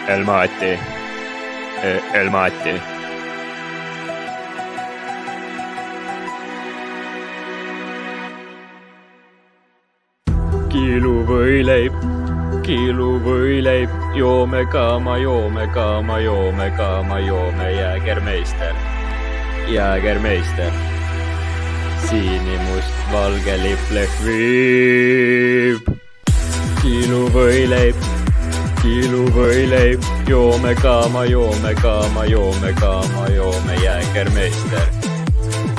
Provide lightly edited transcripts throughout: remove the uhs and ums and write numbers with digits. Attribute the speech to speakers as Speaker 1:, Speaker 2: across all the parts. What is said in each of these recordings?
Speaker 1: El Mati. El Mati. Kiilu võileib, joome kaama, Jägermeister. Sinimust valge liplehv viib. Kiilu võileib, joome kaama,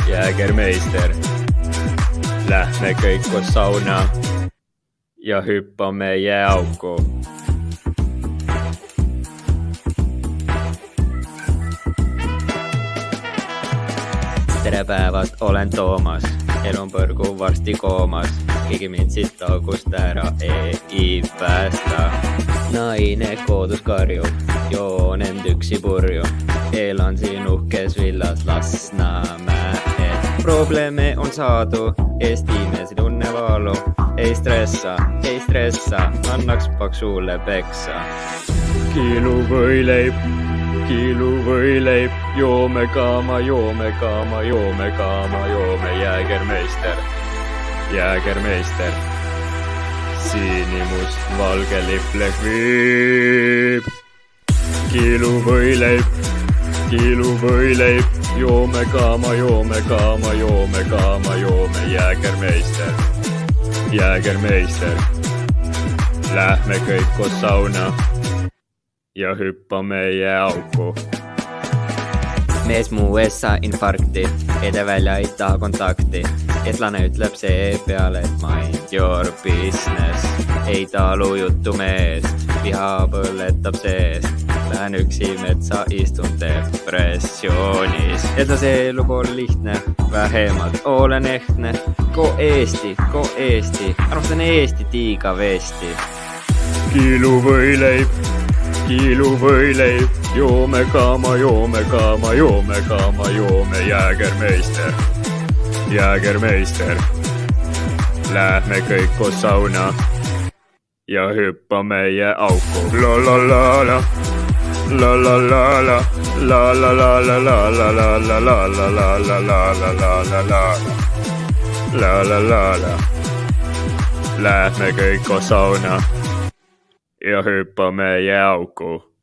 Speaker 1: Jägermeister. Lähme kõik koos sauna ja hüppame jääauku. Tere päevad, olen Toomas, elu on põrgu varsti koomas. Keegi mind siit august ära ei päästa. Naine koodus karjub, joon end üksi purju. Elan siin uhkes villas Lasnamäe. Probleeme on saadu, Eesti mees ei tunne vaalu. Ei stressa, annaks paksule peksa. Kiilu võileib, joome kaama, Jägermeister. Sinimust valge liplehv viib. Kiilu võileib, joome kaama, Jägermeister. Lähme kõik koos sauna ja hüppame jääauku. Mees muu ees saa infarkti, ede välja ei taha kontakti. Eslane ütleb see peale, et mind your business. Ei talu juttu meest, viha põletab seest. Lähen üksi metsa, istun depressioonis. Eslase elu pole lihtne, vähemalt olen ehtne. Ko Eesti, armastan Eesti tiiga vesti. Kiilu võileib, joome kaama, Jägermeister. Lähme kõik koos sauna ja hüppame jääauku. Lähme kõik koos sauna ja hüppame jääauku.